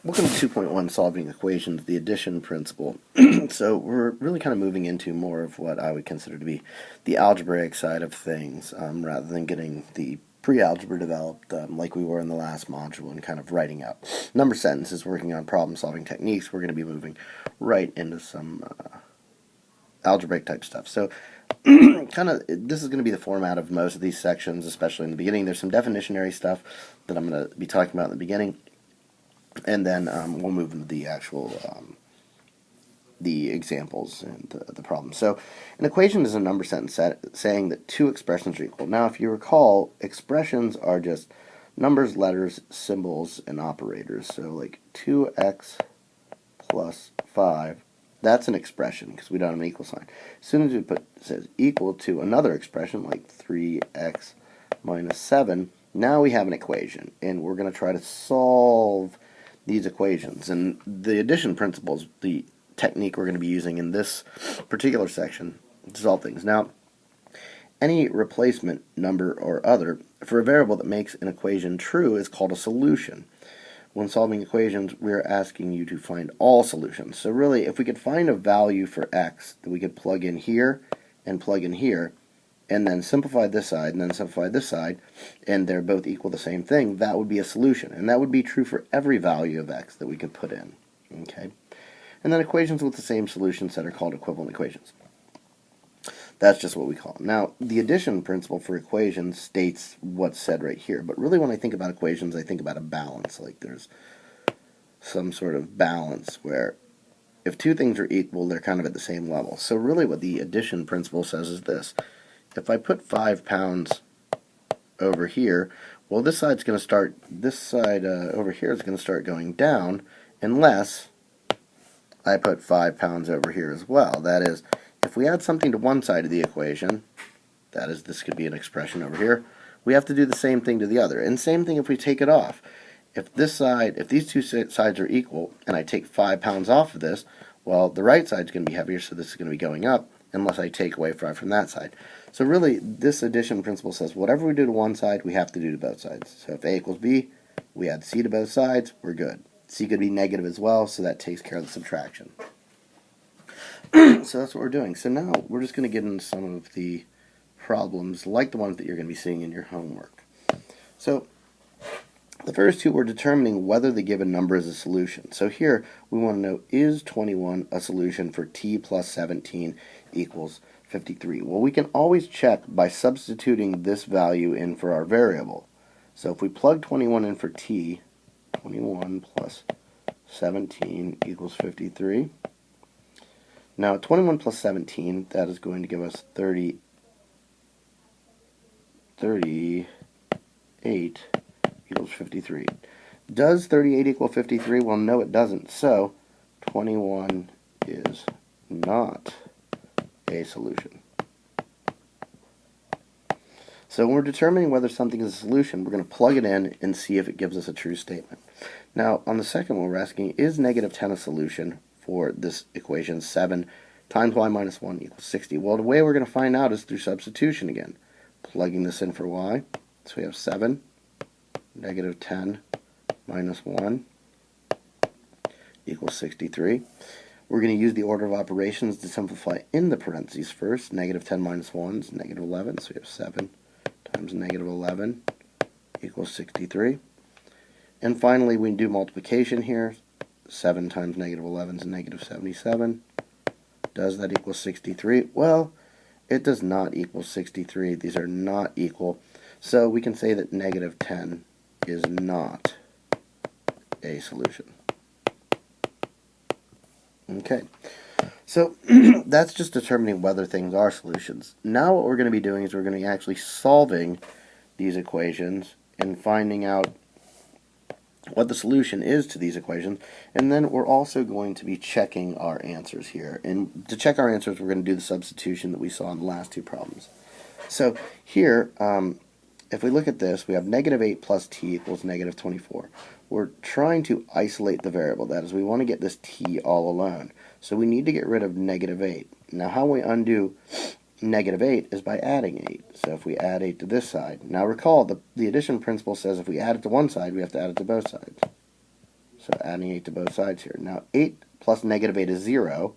Welcome to 2.1 Solving Equations, the addition principle. So we're really kind of moving into more of what I would consider to be the algebraic side of things, rather than getting the pre-algebra developed like we were in the last module and kind of writing out number sentences, working on problem-solving techniques. We're going to be moving right into some algebraic type stuff. So this is going to be the format of most of these sections, especially in the beginning. There's some definitionary stuff that I'm going to be talking about in the beginning. And then we'll move into the actual the examples and the problem. So an equation is a number sentence saying that two expressions are equal. Now, if you recall, expressions are just numbers, letters, symbols, and operators. So like 2x plus 5, that's an expression because we don't have an equal sign. As soon as we put says equal to another expression like 3x minus 7, now we have an equation, and we're going to try to solve these equations. And the addition principle is the technique we're going to be using in this particular section to solve things. Now, any replacement number or other for a variable that makes an equation true is called a solution. When solving equations, we're asking you to find all solutions. So really, if we could find a value for x that we could plug in here and plug in here, and then simplify this side, and then simplify this side, and they're both equal the same thing, that would be a solution. And that would be true for every value of x that we could put in. Okay? And then equations with the same solution set are called equivalent equations. That's just what we call them. Now, the addition principle for equations states what's said right here. But really, when I think about equations, I think about a balance. Like there's some sort of balance where if two things are equal, they're kind of at the same level. So really what the addition principle says is this. If I put 5 pounds over here, well, this side over here is going to start going down unless I put 5 pounds over here as well. That is, if we add something to one side of the equation, that is, this could be an expression over here, we have to do the same thing to the other. And same thing if we take it off. If these two sides are equal, and I take 5 pounds off of this, well, the right side is going to be heavier, so this is going to be going up, unless I take away 5 from that side. So really, this addition principle says whatever we do to one side, we have to do to both sides. So if a equals b, we add c to both sides, we're good. C could be negative as well, so that takes care of the subtraction. So that's what we're doing. So now we're just going to get into some of the problems like the ones that you're going to be seeing in your homework. So the first two, we're determining whether the given number is a solution. So here we want to know, is 21 a solution for t plus 17 equals 53? Well, we can always check by substituting this value in for our variable. So if we plug 21 in for t, 21 plus 17 equals 53. Now 21 plus 17, that is going to give us 38 equals 53. Does 38 equal 53? Well, no, it doesn't. So 21 is not a solution. So when we're determining whether something is a solution, we're going to plug it in and see if it gives us a true statement. Now, on the second one, we're asking, is negative 10 a solution for this equation? 7 times y minus 1 equals 60. Well, the way we're going to find out is through substitution again. Plugging this in for y. So we have 7, negative 10 minus 1 equals 63. We're going to use the order of operations to simplify in the parentheses first. Negative 10 minus 1 is negative 11, so we have 7 times negative 11 equals 63. And finally, we do multiplication here. 7 times negative 11 is negative 77. Does that equal 63? Well, it does not equal 63. These are not equal. So we can say that negative 10 is not a solution. Okay, so that's just determining whether things are solutions. Now what we're going to be doing is we're going to be actually solving these equations and finding out what the solution is to these equations, and then we're also going to be checking our answers here. And to check our answers, we're going to do the substitution that we saw in the last two problems. So here, if we look at this, we have negative 8 plus t equals negative 24. We're trying to isolate the variable. That is, we want to get this t all alone. So we need to get rid of negative 8. Now how we undo negative 8 is by adding 8. So if we add 8 to this side. Now recall, the addition principle says if we add it to one side, we have to add it to both sides. So adding 8 to both sides here. Now 8 plus negative 8 is 0.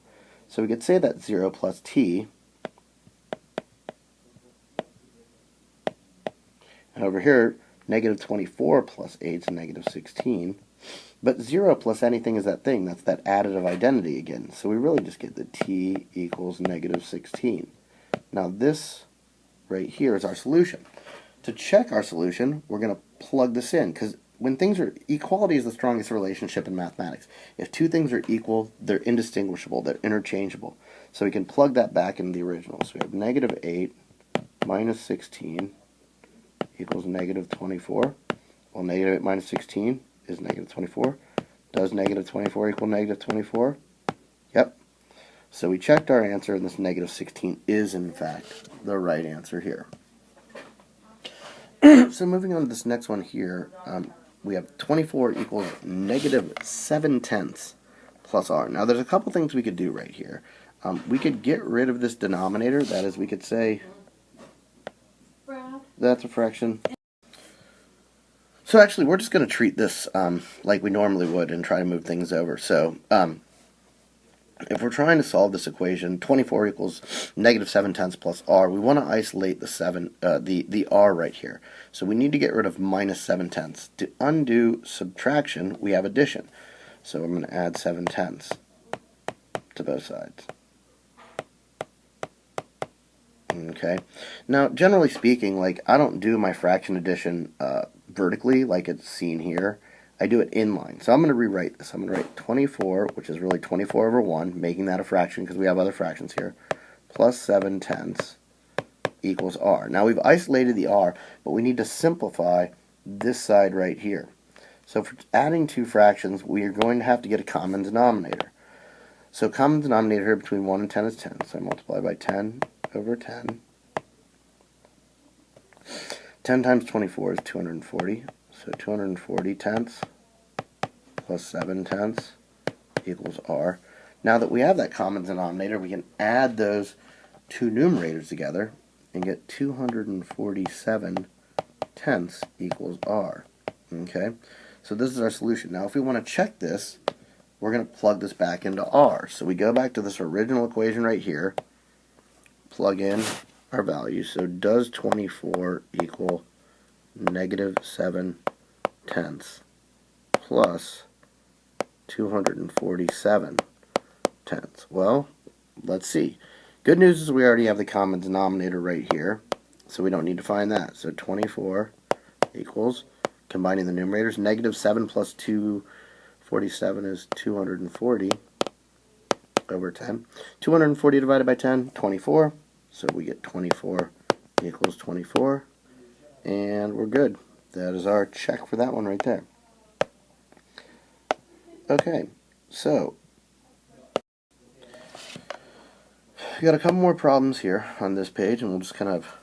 So we could say that 0 plus t. And over here, negative 24 plus 8 is negative 16. But 0 plus anything is that thing. That's that additive identity again. So we really just get that t equals negative 16. Now this right here is our solution. To check our solution, we're going to plug this in, because when things are, equality is the strongest relationship in mathematics. If two things are equal, they're indistinguishable, they're interchangeable. So we can plug that back into the original. So we have negative 8 minus 16 equals negative 24. Well, negative 8 minus 16 is negative 24. Does negative 24 equal negative 24? Yep. So we checked our answer, and this negative 16 is, in fact, the right answer here. So moving on to this next one here, we have 24 equals negative 7/10 plus r. Now there's a couple things we could do right here. We could get rid of this denominator. That is, we could say that's a fraction. So actually, we're just going to treat this like we normally would and try to move things over. So if we're trying to solve this equation, 24 equals negative 7/10 plus r, we want to isolate the r right here. So we need to get rid of minus 7/10. To undo subtraction, we have addition. So I'm going to add 7/10 to both sides. Okay. Now, generally speaking, like, I don't do my fraction addition vertically like it's seen here. I do it inline. So I'm going to rewrite this. I'm going to write 24, which is really 24 over 1, making that a fraction because we have other fractions here, plus 7/10 equals r. Now we've isolated the r, but we need to simplify this side right here. So for adding two fractions, we are going to have to get a common denominator. So common denominator here between 1 and 10 is 10. So I multiply by 10 over 10. 10 times 24 is 240. So 240 tenths plus 7 tenths equals r. Now that we have that common denominator, we can add those two numerators together and get 247 tenths equals r. Okay, so this is our solution. Now if we want to check this, we're going to plug this back into r. So we go back to this original equation right here, plug in our values. So does 24 equal negative 7/10 plus 247 tenths? Well, let's see. Good news is we already have the common denominator right here, so we don't need to find that. So 24 equals, combining the numerators, negative 7 plus 247 is 240 over 10. 240 divided by 10, 24. So we get 24 equals 24. And we're good. That is our check for that one right there. Okay, so we got a couple more problems here on this page, and we'll just kind of